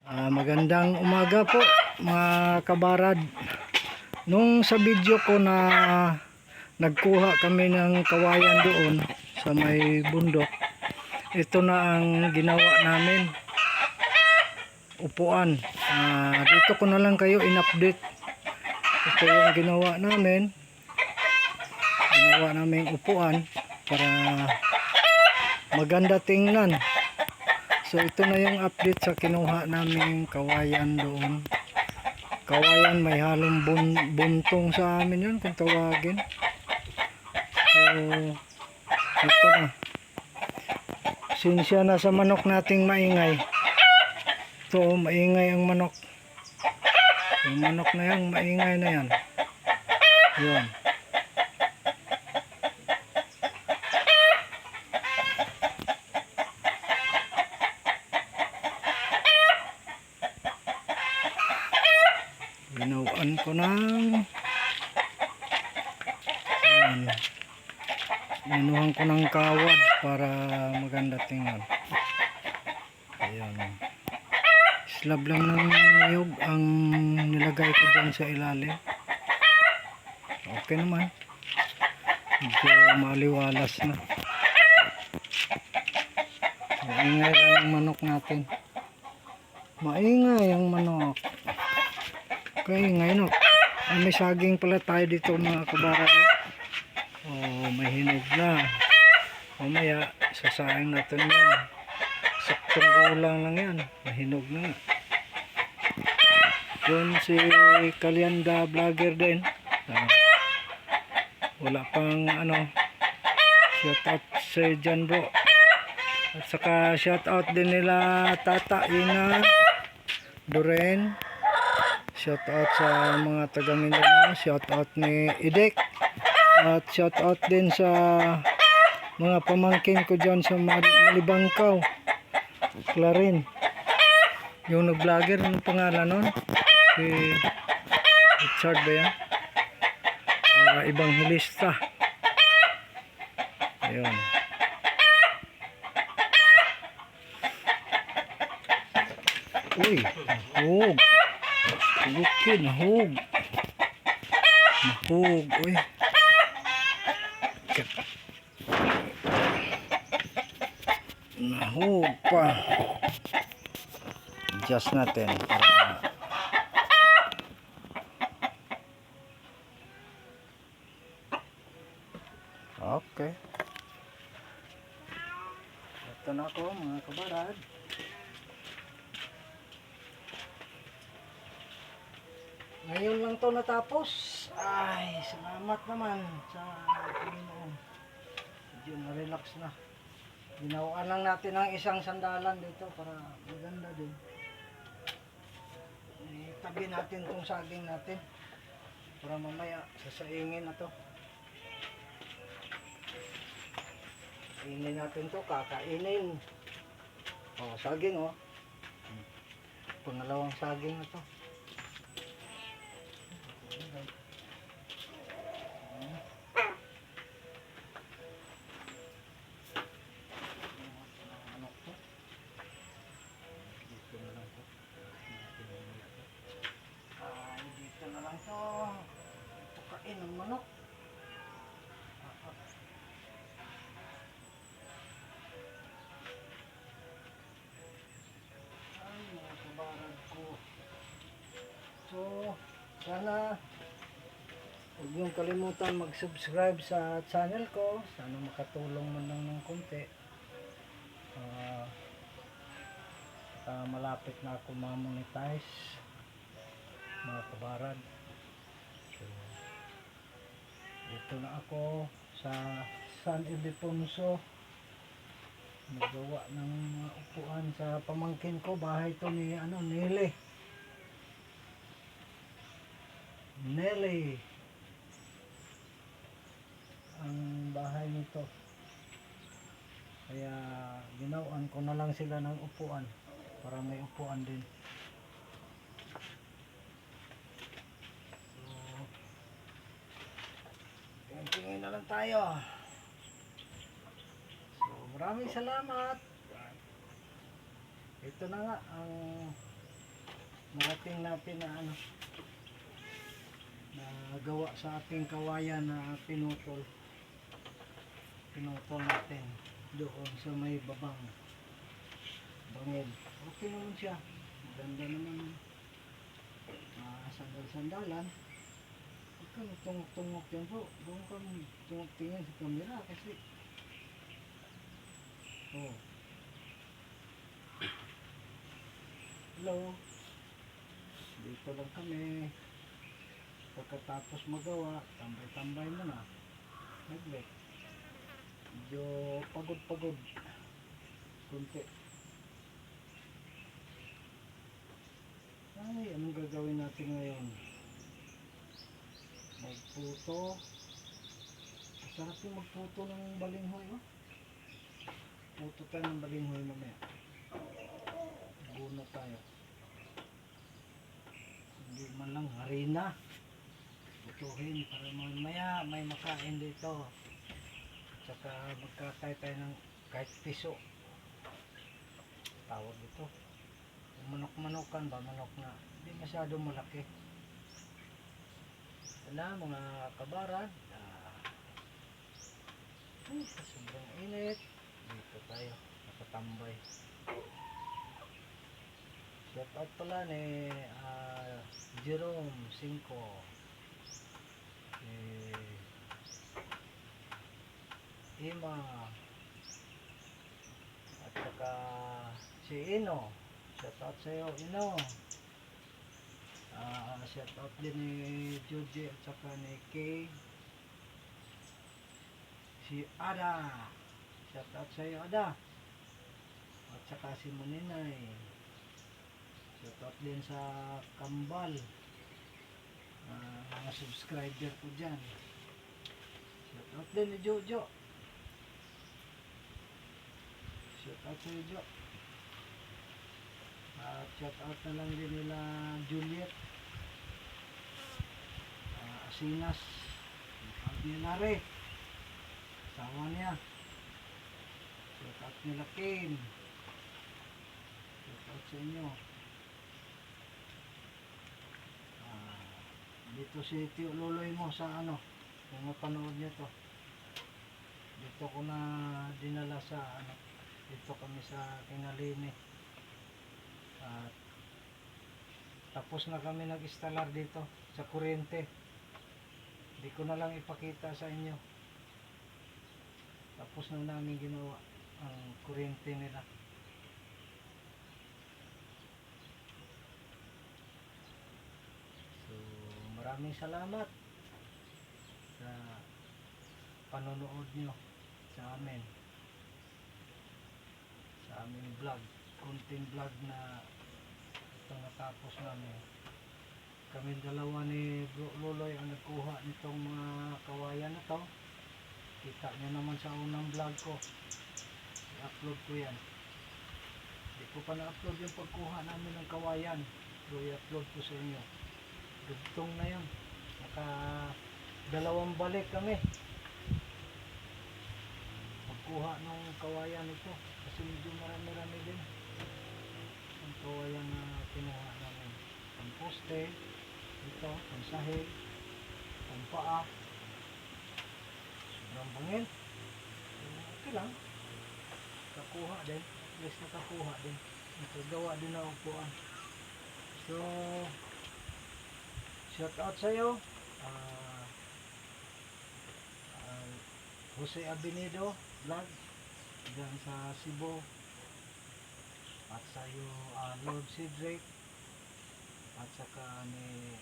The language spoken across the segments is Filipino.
Magandang umaga po mga kabarad. Nung sa video ko na nagkuha kami ng kawayan doon sa may bundok, ito na ang ginawa namin, upuan. Dito ko na lang kayo in-update. Ito yung ginawa namin upuan para maganda tingnan. So ito na yung update sa kinuha naming kawayan doon. Kawayan may halong buntong sa amin yun kung tawagin. So ito na. Sinsya na sa manok nating maingay. Ito maingay ang manok. Yung manok na yan maingay na yan. Yun. Ginawan ko ng minuhan ko ng kawad para maganda tingnan. Ayan. Slab lang ng niyog ang nilagay ko dyan sa ilalim. Okay naman. Medyo maliwalas na. Maingay lang ang manok natin. Maingay ang manok. Kaingay no. May saging pala tayo dito mga kabarad. May hinog na. Mamaya sasaing natin yan. Saktong kulang lang yan. Mahinog na. Yun si Kalyanda vlogger din. Wala pang shout out si John bro. At saka shout out din nila Tata Ina Duren. Shout out sa mga taga Mindanao, shout out ni Idek, at shout out din sa mga pamangkin ko dyan sa Malibangkaw, Clarin. Yung nag-vlogger, anong pangalan nun? Si Richard ba yan? Evangelista. Ayun. Uy, nahog. Lukid, nahog. Nahog, uy. Nahog pa. Adjust natin. Okay. Ito na ako mga kabarad. Ngayon lang to natapos. Ay, salamat naman sa Panginoon. Medyo na-relax na. Ginawaan lang natin ang isang sandalan dito para maganda din. Itabi natin tong saging natin para mamaya sasaingin na to. Kainin natin to, kakainin. Saging Pangalawang saging na to. Dito na lang to. Pukain ng manok. Ay, mga kabarad ko. So, sana huwag niyong kalimutan mag-subscribe sa channel ko. Sana makatulong man lang ng konti. Malapit na ako ma-monetize mga kabarad. So, dito na ako sa San Ildefonso. Nagawa ng mga upuan sa pamangkin ko. Bahay to ni Nelly ang bahay nito, kaya ginawan ko na lang sila ng upuan para may upuan din. So tingin na lang tayo. So maraming salamat. Ito na nga ang narating natin na ano, na gawa sa ating kawayan na pinutol natin doon sa may babang bangil. Okay naman siya, ganda naman, sandal-sandalan. Huwag ka tungok-tungok yan po, huwag ka tungok tingin sa camera kasi oh, hello, dito lang kami. Pagkatapos magawa, tambay-tambay mo na. Nag-break. Medyo pagod-pagod. Kunti. Ay, anong gagawin natin ngayon? Magputo. Masarap yung magputo ng balinghoy, oh. Puto tayo ng balinghoy mamaya. Buno tayo. Hindi man lang harina. Putuhin para mamaya may makain dito. Saka magkatay tayo ng kahit piso. Tawag ito. Manok-manokan ba? Manok na hindi masyado malaki. Wala mga kabaran. Sa sobrang init. Dito tayo. Nakatambay. Shout out pala ni Jerome 5. Ima at saka si Ino, shout out sa iyo Ino. Shout out din ni Judy at saka ni Kay. Si Ada, shout out sa iyo Ada. At saka si Maninay, shout out din sa Kambal, mga subscriber ko dyan. Shout out din ni Jojo. Shout out sa iyo. At shout out na lang din nila Juliet, Asinas, shout out nila Re, asawa niya. Shout out nila Kane. Shout out sa inyo. Dito si Tio Loloy mo sa ano, kung mapanood niyo to. Dito ko na dinala sa ano, dito kami sa Kinalini. At tapos na kami nag-installer dito sa kuryente. Hindi ko na lang ipakita sa inyo. Tapos na namin ginawa ang kuryente nila. So, maraming salamat sa panonood nyo sa amin. Sa aming vlog. Kunting vlog na ito natapos namin. Kami dalawa ni Bro Loloy ang nagkuha nitong mga kawayan na to. Kita nyo naman sa unang vlog ko. I-upload ko yan. Hindi ko pa na-upload yung pagkuha namin ng kawayan. So i-upload ko sa inyo. Dugtong na yun. Naka dalawang balik kami. Pagkuha ng kawayan ito. Kasi medyo marami-rami din. Ang kawayan na kinuha namin. Ang poste. Ito. Ang sahig. Ang paa. Sobrang bangin. Okay lang. Kakuha din. At least nakakuha din. Nakagawa din na upuan. So, shout out sa iyo. Jose Abinido vlog dyan sa Cebu. At sa iyo Lord Cedric. At saka ni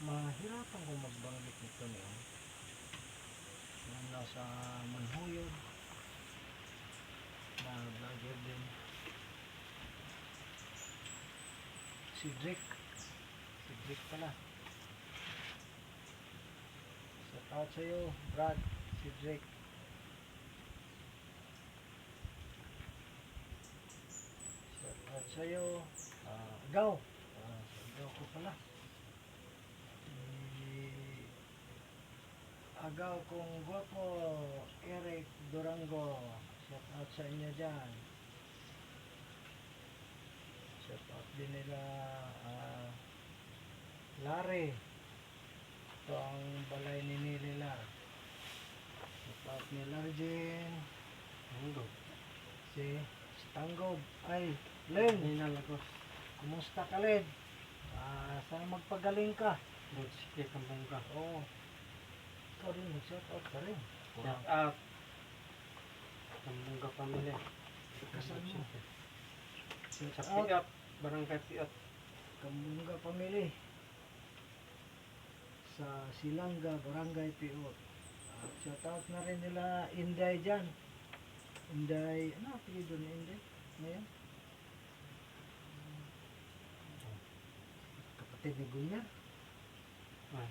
mahirapan ko magbanggit nito niyo. Yung nasa Manhuyod na vlogger din. Cedric pala. Shout out sa iyo Brad Cedric. Shout out sa iyo Agaw. Agaw ko pala. Agaw kong guwapo Eric Durango. Shout out sa inyo dyan. din nila Lare. Ito ang balay ni Nililar. Shout out ni Larjen. Tanggol. Si Tanggob. Ay, Len. Nina Lagos. Kumusta ka, Len? Sana magpagaling ka. Rodski Kambangga. Oo. Ikaw rin, mag-shout out ka rin. Shout out. Kambangga family. Kasan mo? Shout Sa out. Piot. Barangay Piot. Kambunga Pamili. Sa Silanga, Barangay Piot. Shout out na rin nila Inday dyan. Inday, ano apelido ni Inday? Ngayon? Kapatid ni Gunya. Ah,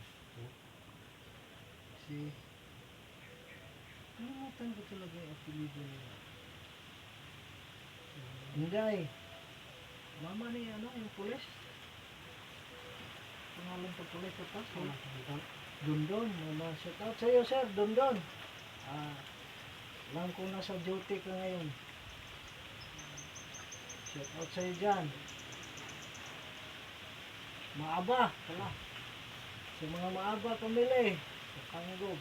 Si... Nalimutan ko talaga yung apelido nila. Inday. Mama ni ano, yung pulis. Pangalan pa pulis ito. Dundon. Mama, shout out sa iyo, sir. Dundon. Alam ko nasa duty ka ngayon. Shout out sa iyo dyan. Maaba. Wala. Sa mga maaba pamili. Sa Kangob.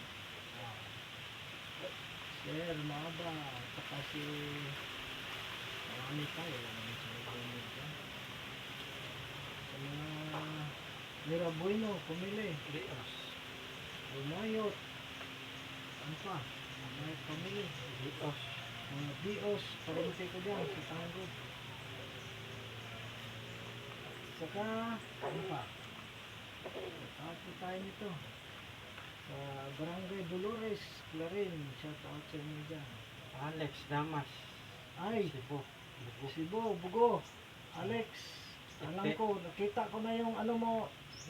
Sir, maaba. Saka si... Marami tayo. Wala naman sa nagpunod dyan. Sa mga... Mira Bueno, pamili. Rios. Umayot. Ano pa? Umayot pamili. Rios. Mga Bios, parente ko dyan sa Tanggol. Saka, ano pa? Shout out tayo nito. Sa Barangay Dolores, Clarin, shout out sa inyo dyan. Alex Damas. Ay, Cebu. Cebu, Bugo, Alex. Alam ko, nakita ko na yung ano mo,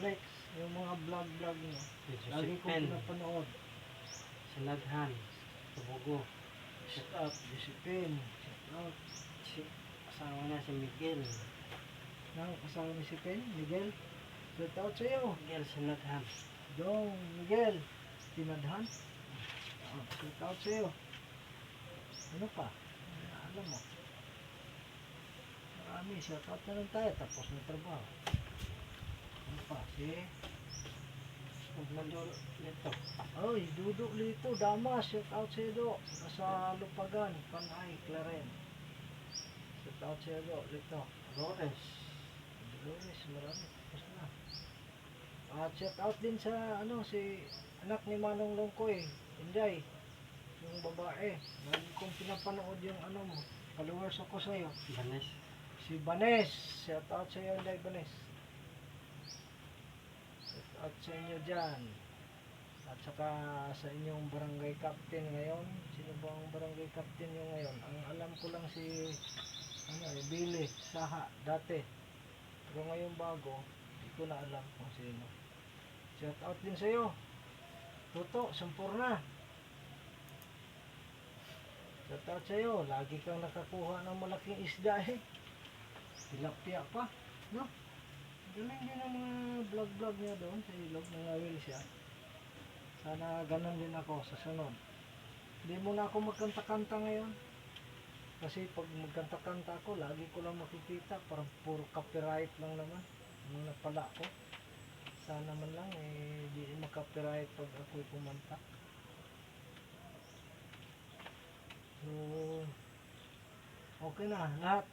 Lex, yung mga vlog mo. Lagi ko Josephine. pinapanood. Sinadhan. Tubugo. Shout out, Josephine. Shout out. Si asawa na si Miguel. Nang kasama ni si Pen, Miguel. Shout out sa iyo. Miguel Sinadhan. Dong, Miguel. Tinadhan. Shout out sa iyo. Ano pa? Alam mo. Marami, shout out na lang tayo. Tapos na trabaho. Ano pa? Si... Magmando nito. Oy, Dudok Lito, Damas. Shout out sa iyo, Do. Nasa Lupagan, Panay, Claren. Shout out sa iyo, Do. Lito. Flores. Dolores, marami. Tapos na. At shout out din sa ano si anak ni Manong Longkoy, Inday, yung babae. Lagi kong pinapanood yung ano mo. Followers ako sa iyo. Banes. Si Banes, shout out sa iyo, Inday Banes. Shout out sa inyo diyan. At saka sa inyong barangay captain ngayon. Sino ba ang barangay captain nyo ngayon? Ang alam ko lang si Billy Saha dati. Pero ngayon bago, hindi ko na alam kung sino. Shout out din sa iyo. Toto, Sampurna. Shout out sa iyo. Lagi kang nakakuha ng malaking isda eh. Tilapia pa, no? Galing din ang mga vlog niya doon sa ilog. Nangawil siya. Sana ganun din ako sa sunod. Hindi mo na ako magkanta-kanta ngayon. Kasi pag magkanta-kanta ako, lagi ko lang makikita. Parang puro copyright lang naman. Ang napala ko. Sana man lang di makapiright pag ako'y kumanta. So, okay na lahat.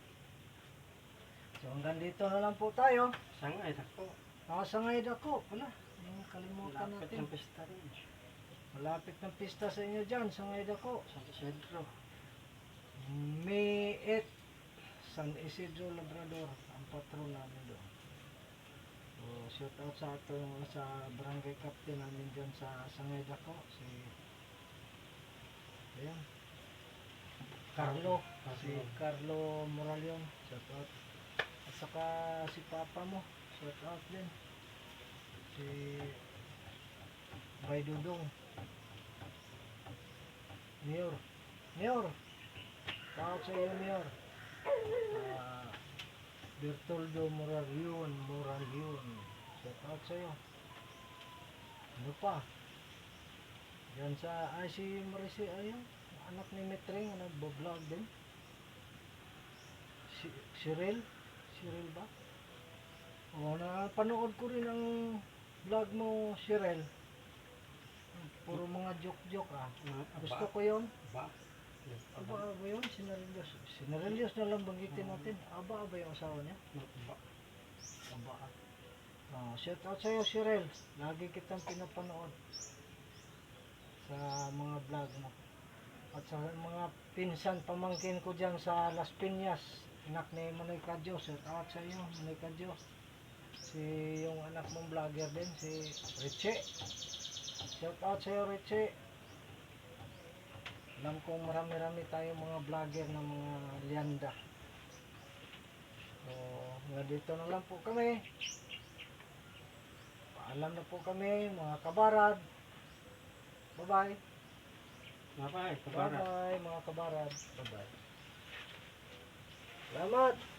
So hanggang dito na lang po tayo. Sangay ako. Nakasangay ako. Wala. Yung kalimutan Lapit natin. ng pista rin. Malapit ng pista sa inyo dyan. Sangay ako. San Isidro. May 8 San Isidro Labrador. Ang patron namin doon. So, shout out sa ato sa barangay captain namin dyan sa Sangay Dako. Si ayan. Carlo. Si Carlo Moralion. Shout out. At saka si Papa mo. Shout out din. Si Bay Dudong. Mayor. Mayor. Shout out sa iyo, Mayor. Bertoldo Moralion. Shout out sa iyo. Ano pa? Yan sa si Marisi ayun. Anak ni Metring. Nagbablog din. Cyril ba? Oh, napanood ko rin ang vlog mo, Shirel. Puro mga joke-joke ah. Gusto ko yun. Ba? Aba ba yun? Sinarilyos. Sinarilyos na lang banggitin natin. Aba ba yung asawa niya? Ba? Aba. Shout out sa'yo, Shirel. Lagi kitang pinapanood sa mga vlog mo. At sa mga pinsan pamangkin ko dyan sa Las Piñas. Anak ni Manoy Kadyo. Shout out sa iyo, Manoy Kadyo. Si yung anak mong vlogger din, si Richie. Shout out sa iyo, Richie. Alam kong marami-rami tayong mga vlogger na mga lianda. So, dito na lang po kami. Paalam na po kami, mga kabarad. Bye-bye. Bye-bye, kabara. Bye-bye, mga kabarad. Bye-bye. Salamat!